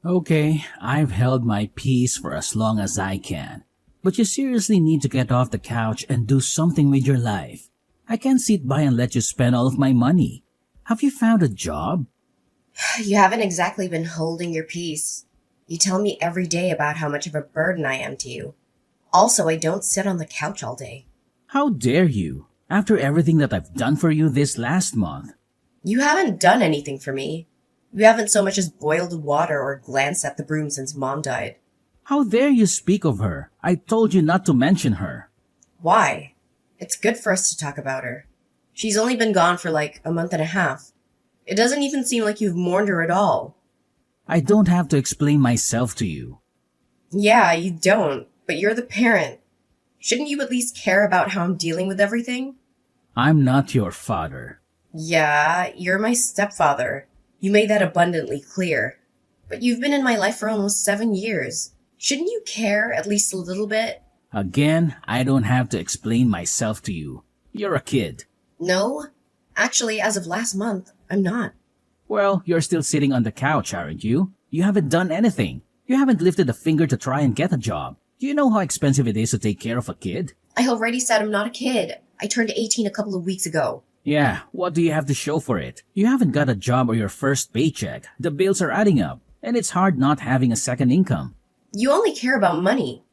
Okay, I've held my peace for as long as I can. But you seriously need to get off the couch and do something with your life. I can't sit by and let you spend all of my money. Have you found a job? You haven't exactly been holding your peace. You tell me every day about how much of a burden I am to you. Also, I don't sit on the couch all day. How dare you? After everything that I've done for you this last month. You haven't done anything for me. You haven't so much as boiled water or glanced at the broom since Mom died. How dare you speak of her? I told you not to mention her. Why? It's good for us to talk about her. She's only been gone for like a month and a half. It doesn't even seem like you've mourned her at all. I don't have to explain myself to you. Yeah, you don't, but you're the parent. Shouldn't you at least care about how I'm dealing with everything? I'm not your father. Yeah, you're my stepfather. You made that abundantly clear. But you've been in my life for almost 7 years. Shouldn't you care at least a little bit? Again, I don't have to explain myself to you. You're a kid. No. Actually, as of last month, I'm not. Well, you're still sitting on the couch, aren't you? You haven't done anything. You haven't lifted a finger to try and get a job. Do you know how expensive it is to take care of a kid? I already said I'm not a kid. I turned 18 a couple of weeks ago. Yeah, what do you have to show for it? You haven't got a job or your first paycheck. The bills are adding up, and it's hard not having a second income. You only care about money.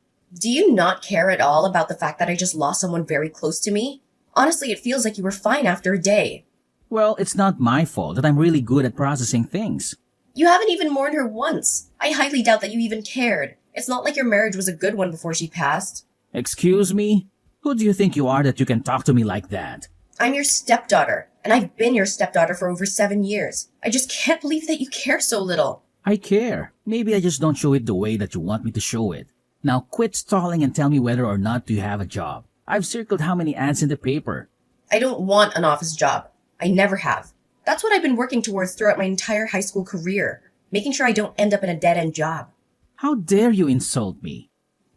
Do you not care at all about the fact that I just lost someone very close to me? Honestly, it feels like you were fine after a day. Well, it's not my fault that I'm really good at processing things. You haven't even mourned her once. I highly doubt that you even cared. It's not like your marriage was a good one before she passed. Excuse me? Who do you think you are that you can talk to me like that? I'm your stepdaughter, and I've been your stepdaughter for over 7 years. I just can't believe that you care so little. I care. Maybe I just don't show it the way that you want me to show it. Now quit stalling and tell me whether or not you have a job. I've circled how many ads in the paper. I don't want an office job. I never have. That's what I've been working towards throughout my entire high school career, making sure I don't end up in a dead-end job. How dare you insult me?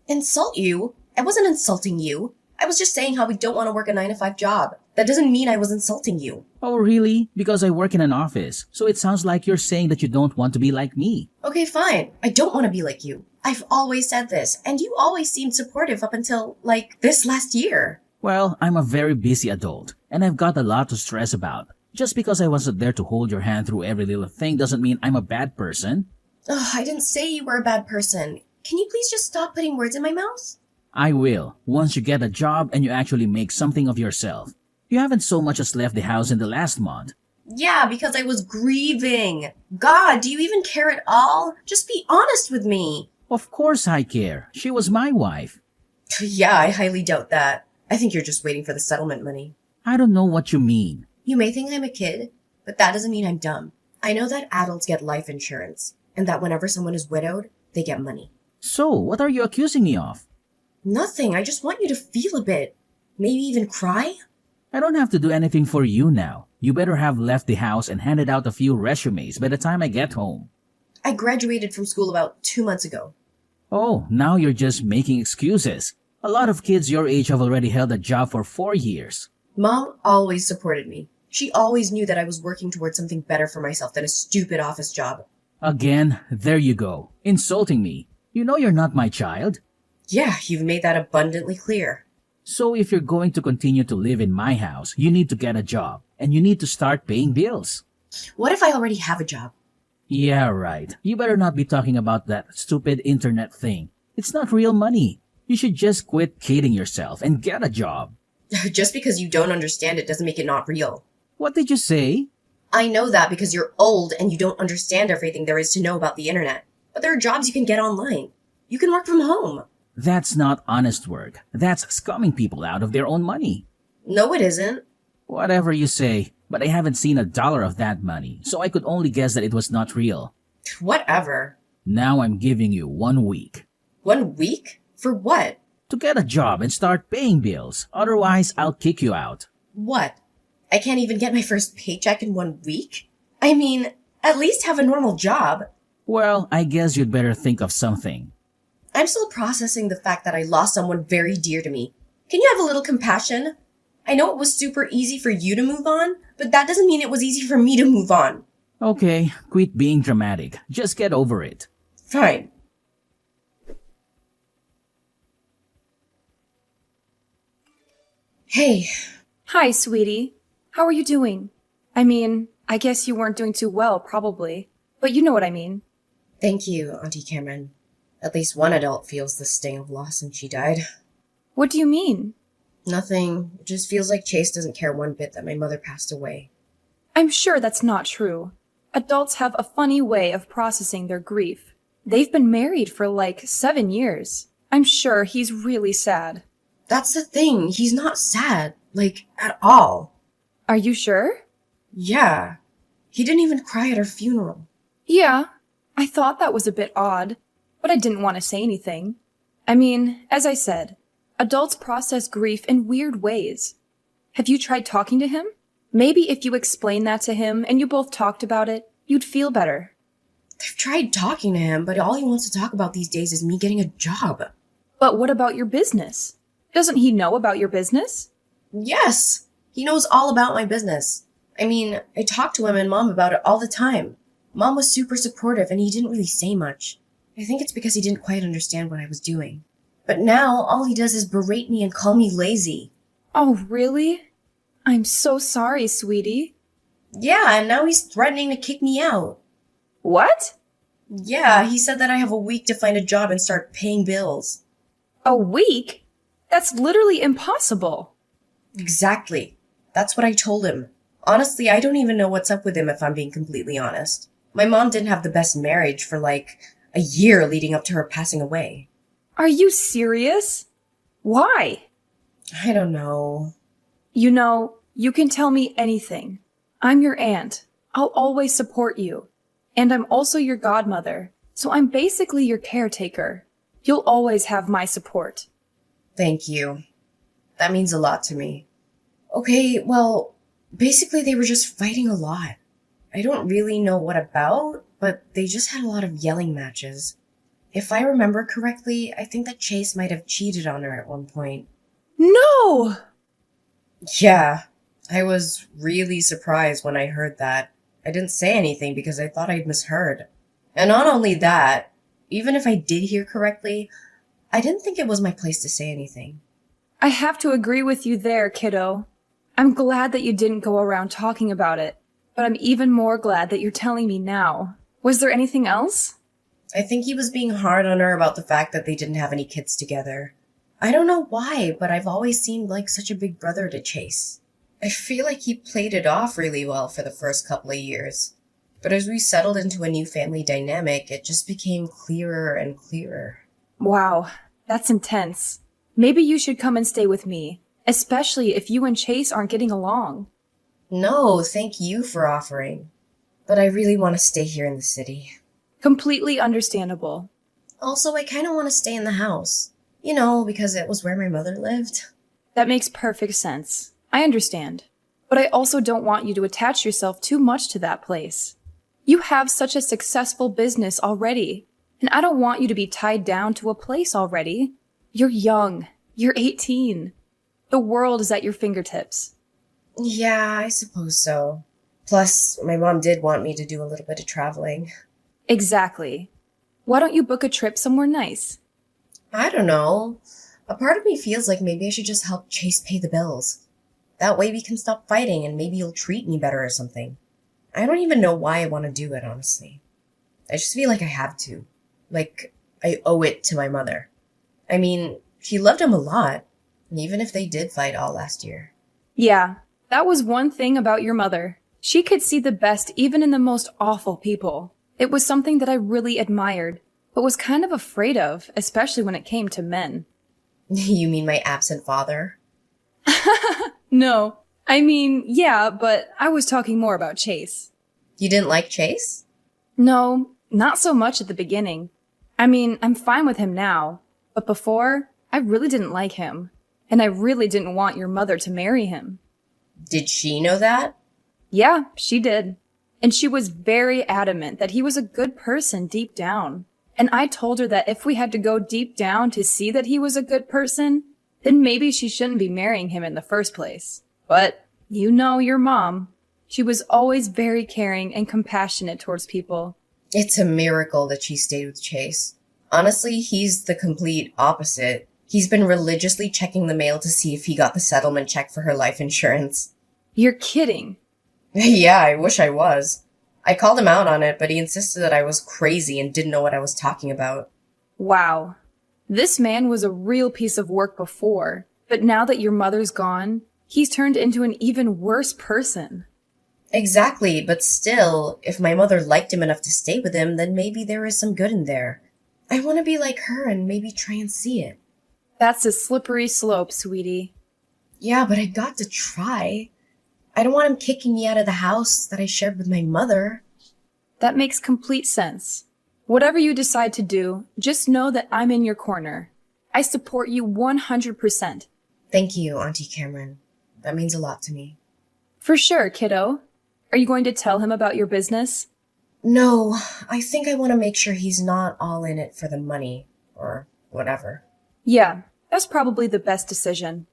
Insult you? I wasn't insulting you. I was just saying how we don't want to work a 9 to 5 job. That doesn't mean I was insulting you. Oh, really? Because I work in an office, so it sounds like you're saying that you don't want to be like me. Okay, fine. I don't want to be like you. I've always said this, and you always seemed supportive up until, this last year. Well, I'm a very busy adult, and I've got a lot to stress about. Just because I wasn't there to hold your hand through every little thing doesn't mean I'm a bad person. Ugh, I didn't say you were a bad person. Can you please just stop putting words in my mouth? I will, once you get a job and you actually make something of yourself. You haven't so much as left the house in the last month. Yeah, because I was grieving. God, do you even care at all? Just be honest with me. Of course I care. She was my wife. Yeah, I highly doubt that. I think you're just waiting for the settlement money. I don't know what you mean. You may think I'm a kid, but that doesn't mean I'm dumb. I know that adults get life insurance, and that whenever someone is widowed, they get money. So, what are you accusing me of? Nothing, I just want you to feel a bit. Maybe even cry? I don't have to do anything for you now. You better have left the house and handed out a few resumes by the time I get home. I graduated from school about 2 months ago. Oh, now you're just making excuses. A lot of kids your age have already held a job for 4 years. Mom always supported me. She always knew that I was working towards something better for myself than a stupid office job. Again, there you go, insulting me. You know you're not my child. Yeah, you've made that abundantly clear. So if you're going to continue to live in my house, you need to get a job, and you need to start paying bills. What if I already have a job? Yeah, right. You better not be talking about that stupid internet thing. It's not real money. You should just quit kidding yourself and get a job. Just because you don't understand it doesn't make it not real. What did you say? I know that because you're old and you don't understand everything there is to know about the internet. But there are jobs you can get online. You can work from home. That's not honest work. That's scumming people out of their own money. No, it isn't. Whatever you say, but I haven't seen a dollar of that money, so I could only guess that it was not real. Whatever. Now I'm giving you 1 week. 1 week? For what? To get a job and start paying bills. Otherwise, I'll kick you out. What? I can't even get my first paycheck in 1 week? I mean, at least have a normal job. Well, I guess you'd better think of something. I'm still processing the fact that I lost someone very dear to me. Can you have a little compassion? I know it was super easy for you to move on, but that doesn't mean it was easy for me to move on. Okay, quit being dramatic. Just get over it. Fine. Hey, Hi, sweetie. How are you doing? I mean, I guess you weren't doing too well, probably. But you know what I mean. thank you, Auntie Cameron. At least one adult feels the sting of loss since she died. What do you mean? Nothing. It just feels like Chase doesn't care one bit that my mother passed away. I'm sure that's not true. Adults have a funny way of processing their grief. They've been married for like 7 years. I'm sure he's really sad. That's the thing. He's not sad. Like, at all. Are you sure? Yeah. He didn't even cry at her funeral. Yeah. I thought that was a bit odd, but I didn't want to say anything. I mean, as I said, adults process grief in weird ways. Have you tried talking to him? Maybe if you explained that to him and you both talked about it, you'd feel better. I've tried talking to him, but all he wants to talk about these days is me getting a job. But what about your business? Doesn't he know about your business? Yes! He knows all about my business. I mean, I talk to him and Mom about it all the time. Mom was super supportive and he didn't really say much. I think it's because he didn't quite understand what I was doing. But now, all he does is berate me and call me lazy. Oh, really? I'm so sorry, sweetie. Yeah, and now he's threatening to kick me out. What? Yeah, he said that I have a week to find a job and start paying bills. A week? That's literally impossible. Exactly. That's what I told him. Honestly, I don't even know what's up with him if I'm being completely honest. My mom didn't have the best marriage for like a year leading up to her passing away. Are you serious? Why? I don't know. You know, you can tell me anything. I'm your aunt. I'll always support you. And I'm also your godmother, so I'm basically your caretaker. You'll always have my support. Thank you. That means a lot to me. Okay, well, basically they were just fighting a lot. I don't really know what about, but they just had a lot of yelling matches. If I remember correctly, I think that Chase might have cheated on her at one point. No! Yeah, I was really surprised when I heard that. I didn't say anything because I thought I'd misheard. And not only that, even if I did hear correctly, I didn't think it was my place to say anything. I have to agree with you there, kiddo. I'm glad that you didn't go around talking about it, but I'm even more glad that you're telling me now. Was there anything else? I think he was being hard on her about the fact that they didn't have any kids together. I don't know why, but I've always seemed like such a big brother to Chase. I feel like he played it off really well for the first couple of years. But as we settled into a new family dynamic, it just became clearer and clearer. Wow, that's intense. Maybe you should come and stay with me, especially if you and Chase aren't getting along. No, thank you for offering. But I really want to stay here in the city. Completely understandable. Also, I kind of want to stay in the house. You know, because it was where my mother lived. That makes perfect sense. I understand. But I also don't want you to attach yourself too much to that place. You have such a successful business already, and I don't want you to be tied down to a place already. You're young. You're 18. The world is at your fingertips. Yeah, I suppose so. Plus, my mom did want me to do a little bit of traveling. Exactly. Why don't you book a trip somewhere nice? I don't know. A part of me feels like maybe I should just help Chase pay the bills. That way we can stop fighting and maybe you'll treat me better or something. I don't even know why I want to do it, honestly. I just feel like I have to. Like, I owe it to my mother. I mean, she loved him a lot, even if they did fight all last year. Yeah, that was one thing about your mother. She could see the best even in the most awful people. It was something that I really admired, but was kind of afraid of, especially when it came to men. You mean my absent father? No, I mean, yeah, but I was talking more about Chase. You didn't like Chase? No, not so much at the beginning. I mean, I'm fine with him now, but before, I really didn't like him. And I really didn't want your mother to marry him. Did she know that? Yeah, she did. And she was very adamant that he was a good person deep down. And I told her that if we had to go deep down to see that he was a good person, then maybe she shouldn't be marrying him in the first place. But you know your mom. She was always very caring and compassionate towards people. It's a miracle that she stayed with Chase. Honestly, he's the complete opposite. He's been religiously checking the mail to see if he got the settlement check for her life insurance. You're kidding. Yeah, I wish I was. I called him out on it, but he insisted that I was crazy and didn't know what I was talking about. Wow. This man was a real piece of work before, but now that your mother's gone, he's turned into an even worse person. Exactly, but still, if my mother liked him enough to stay with him, then maybe there is some good in there. I want to be like her and maybe try and see it. That's a slippery slope, sweetie. Yeah, but I got to try. I don't want him kicking me out of the house that I shared with my mother. That makes complete sense. Whatever you decide to do, just know that I'm in your corner. I support you 100%. Thank you, Auntie Cameron. That means a lot to me. For sure, kiddo. Are you going to tell him about your business? No, I think I want to make sure he's not all in it for the money, or whatever. Yeah, that's probably the best decision.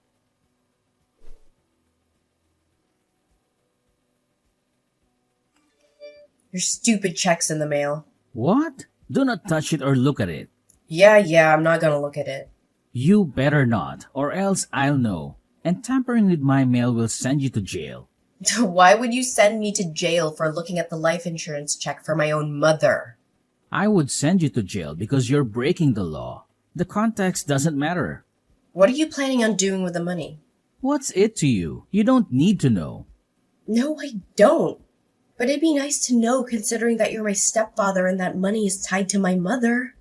Your stupid check's in the mail. What? Do not touch it or look at it. Yeah, I'm not gonna look at it. You better not, or else I'll know. And tampering with my mail will send you to jail. Why would you send me to jail for looking at the life insurance check for my own mother? I would send you to jail because you're breaking the law. The context doesn't matter. What are you planning on doing with the money? What's it to you? You don't need to know. No, I don't. But it'd be nice to know considering that you're my stepfather and that money is tied to my mother.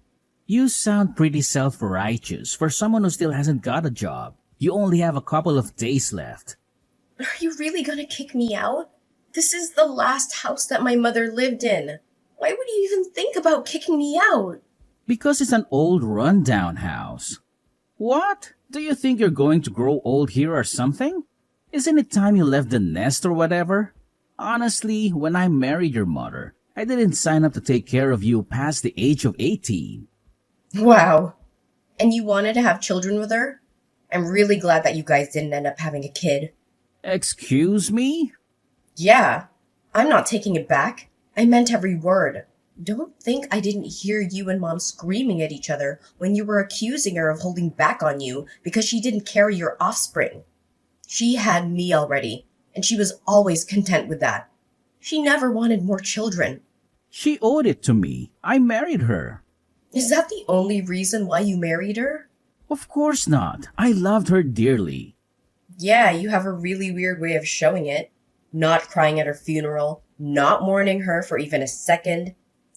You sound pretty self-righteous for someone who still hasn't got a job. You only have a couple of days left. Are you really gonna kick me out? This is the last house that my mother lived in. Why would you even think about kicking me out? Because it's an old rundown house. What? Do you think you're going to grow old here or something? Isn't it time you left the nest or whatever? Honestly, when I married your mother, I didn't sign up to take care of you past the age of 18. Wow. And you wanted to have children with her? I'm really glad that you guys didn't end up having a kid. Excuse me? Yeah, I'm not taking it back. I meant every word. Don't think I didn't hear you and Mom screaming at each other when you were accusing her of holding back on you because she didn't carry your offspring. She had me already, and she was always content with that. She never wanted more children. She owed it to me. I married her. Is that the only reason why you married her? Of course not. I loved her dearly. Yeah, you have a really weird way of showing it. Not crying at her funeral, not mourning her for even a second,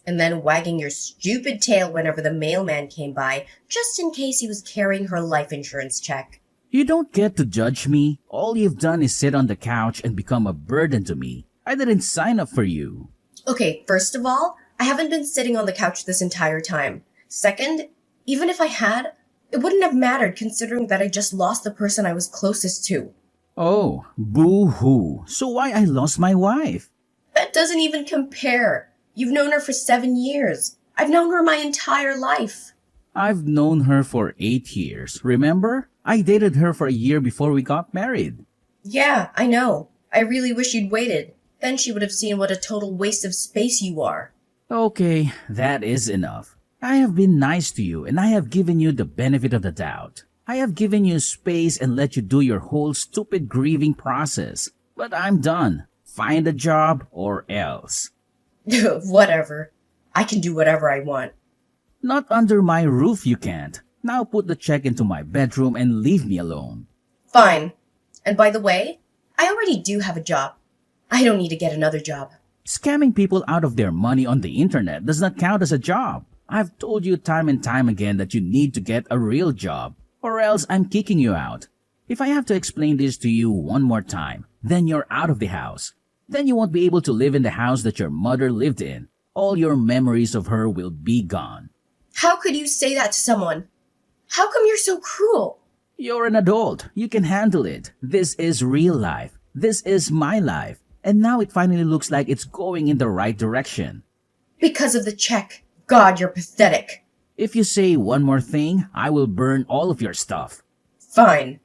and then wagging your stupid tail whenever the mailman came by, just in case he was carrying her life insurance check. You don't get to judge me. All you've done is sit on the couch and become a burden to me. I didn't sign up for you. Okay, first of all, I haven't been sitting on the couch this entire time. Second, even if I had, it wouldn't have mattered considering that I just lost the person I was closest to. Oh, boo-hoo. So why I lost my wife? That doesn't even compare. You've known her for 7 years. I've known her my entire life. I've known her for 8 years. Remember? I dated her for a year before we got married. Yeah, I know. I really wish you'd waited. Then she would have seen what a total waste of space you are. Okay, that is enough. I have been nice to you and I have given you the benefit of the doubt. I have given you space and let you do your whole stupid grieving process. But I'm done. Find a job or else. Whatever. I can do whatever I want. Not under my roof you can't. Now put the check into my bedroom and leave me alone. Fine. And by the way, I already do have a job. I don't need to get another job. Scamming people out of their money on the internet does not count as a job. I've told you time and time again that you need to get a real job, or else I'm kicking you out. If I have to explain this to you one more time, then you're out of the house. Then you won't be able to live in the house that your mother lived in. All your memories of her will be gone. How could you say that to someone? How come you're so cruel? You're an adult. You can handle it. This is real life. This is my life. And now it finally looks like it's going in the right direction. Because of the check. God, you're pathetic. If you say one more thing, I will burn all of your stuff. Fine.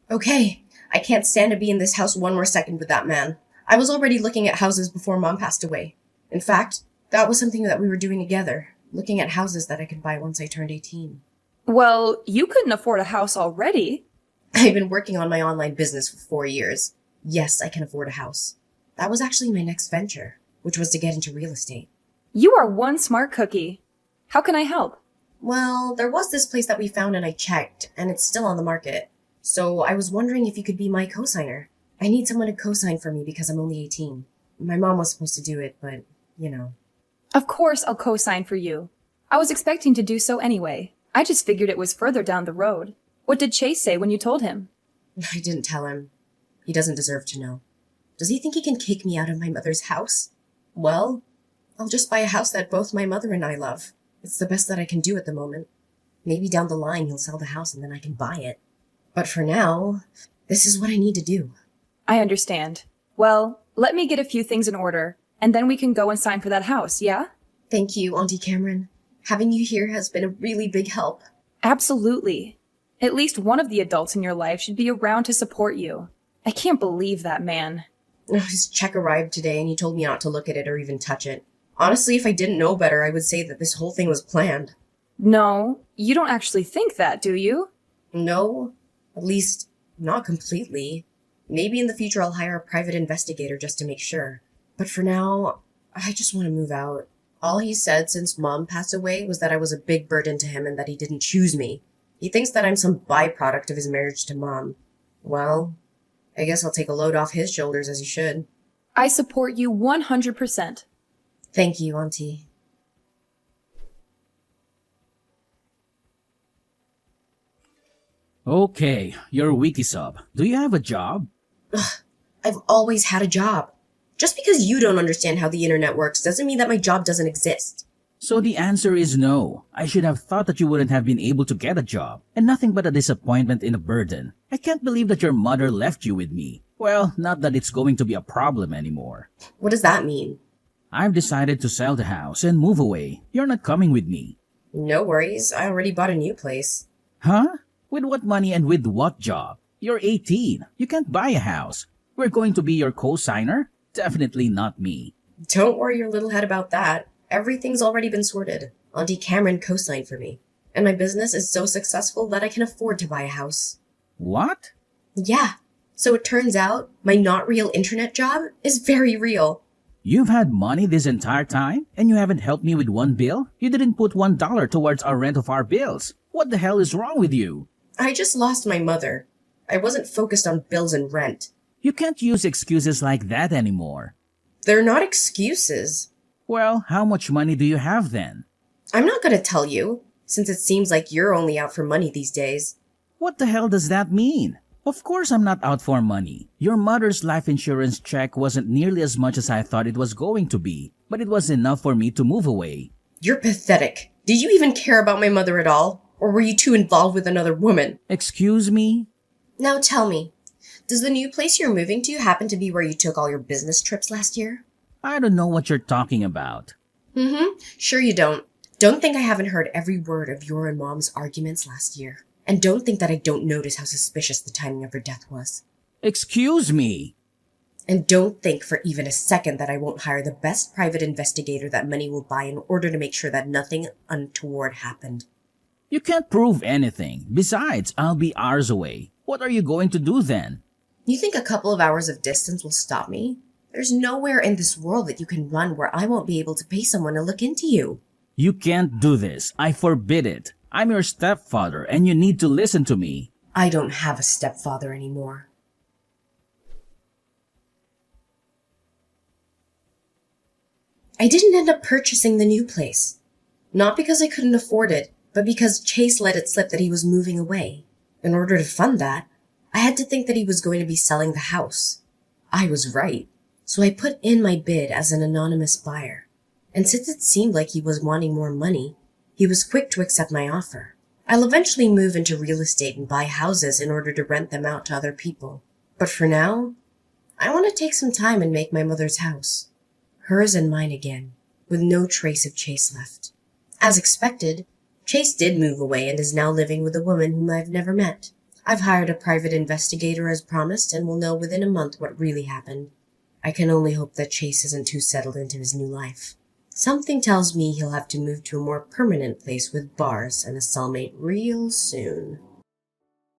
Okay, I can't stand to be in this house one more second with that man. I was already looking at houses before Mom passed away. In fact, that was something that we were doing together, looking at houses that I could buy once I turned 18. Well, you couldn't afford a house already. I've been working on my online business for 4 years. Yes, I can afford a house. That was actually my next venture, which was to get into real estate. You are one smart cookie. How can I help? Well, there was this place that we found and I checked, and it's still on the market. So I was wondering if you could be my co-signer. I need someone to co-sign for me because I'm only 18. My mom was supposed to do it, but, you know. Of course I'll co-sign for you. I was expecting to do so anyway. I just figured it was further down the road. What did Chase say when you told him? I didn't tell him. He doesn't deserve to know. Does he think he can kick me out of my mother's house? Well, I'll just buy a house that both my mother and I love. It's the best that I can do at the moment. Maybe down the line he'll sell the house and then I can buy it. But for now, this is what I need to do. I understand. Well, let me get a few things in order, and then we can go and sign for that house, yeah? Thank you, Auntie Cameron. Having you here has been a really big help. Absolutely. At least one of the adults in your life should be around to support you. I can't believe that man. His check arrived today and he told me not to look at it or even touch it. Honestly, if I didn't know better, I would say that this whole thing was planned. No, you don't actually think that, do you? No, at least not completely. Maybe in the future I'll hire a private investigator just to make sure. But for now, I just want to move out. All he said since Mom passed away was that I was a big burden to him and that he didn't choose me. He thinks that I'm some byproduct of his marriage to Mom. Well, I guess I'll take a load off his shoulders as he should. I support you 100%. Thank you, Auntie. Okay, you're wiki sub. Do you have a job? I've always had a job. Just because you don't understand how the internet works doesn't mean that my job doesn't exist. So the answer is no. I should have thought that you wouldn't have been able to get a job, and nothing but a disappointment and a burden. I can't believe that your mother left you with me. Well, not that it's going to be a problem anymore. What does that mean? I've decided to sell the house and move away. You're not coming with me. No worries, I already bought a new place. Huh? With what money and with what job? You're 18. You can't buy a house. We're going to be your co-signer? Definitely not me. Don't worry your little head about that. Everything's already been sorted. Auntie Cameron co-signed for me. And my business is so successful that I can afford to buy a house. What? Yeah. So it turns out my not real internet job is very real. You've had money this entire time, and you haven't helped me with one bill? You didn't put $1 towards our rent of our bills. What the hell is wrong with you? I just lost my mother. I wasn't focused on bills and rent. You can't use excuses like that anymore. They're not excuses. Well, how much money do you have then? I'm not going to tell you, since it seems like you're only out for money these days. What the hell does that mean? Of course I'm not out for money. Your mother's life insurance check wasn't nearly as much as I thought it was going to be, but it was enough for me to move away. You're pathetic. Did you even care about my mother at all? Or were you too involved with another woman? Excuse me? Now tell me, does the new place you're moving to happen to be where you took all your business trips last year? I don't know what you're talking about. Sure you don't. Don't think I haven't heard every word of your and Mom's arguments last year. And don't think that I don't notice how suspicious the timing of her death was. Excuse me? And don't think for even a second that I won't hire the best private investigator that money will buy in order to make sure that nothing untoward happened. You can't prove anything. Besides, I'll be hours away. What are you going to do then? You think a couple of hours of distance will stop me? There's nowhere in this world that you can run where I won't be able to pay someone to look into you. You can't do this. I forbid it. I'm your stepfather, and you need to listen to me. I don't have a stepfather anymore. I didn't end up purchasing the new place. Not because I couldn't afford it, but because Chase let it slip that he was moving away. In order to fund that, I had to think that he was going to be selling the house. I was right. So I put in my bid as an anonymous buyer. And since it seemed like he was wanting more money, he was quick to accept my offer. I'll eventually move into real estate and buy houses in order to rent them out to other people. But for now, I want to take some time and make my mother's house. Hers and mine again, with no trace of Chase left. As expected, Chase did move away and is now living with a woman whom I've never met. I've hired a private investigator as promised and will know within a month what really happened. I can only hope that Chase isn't too settled into his new life. Something tells me he'll have to move to a more permanent place with bars and a cellmate real soon.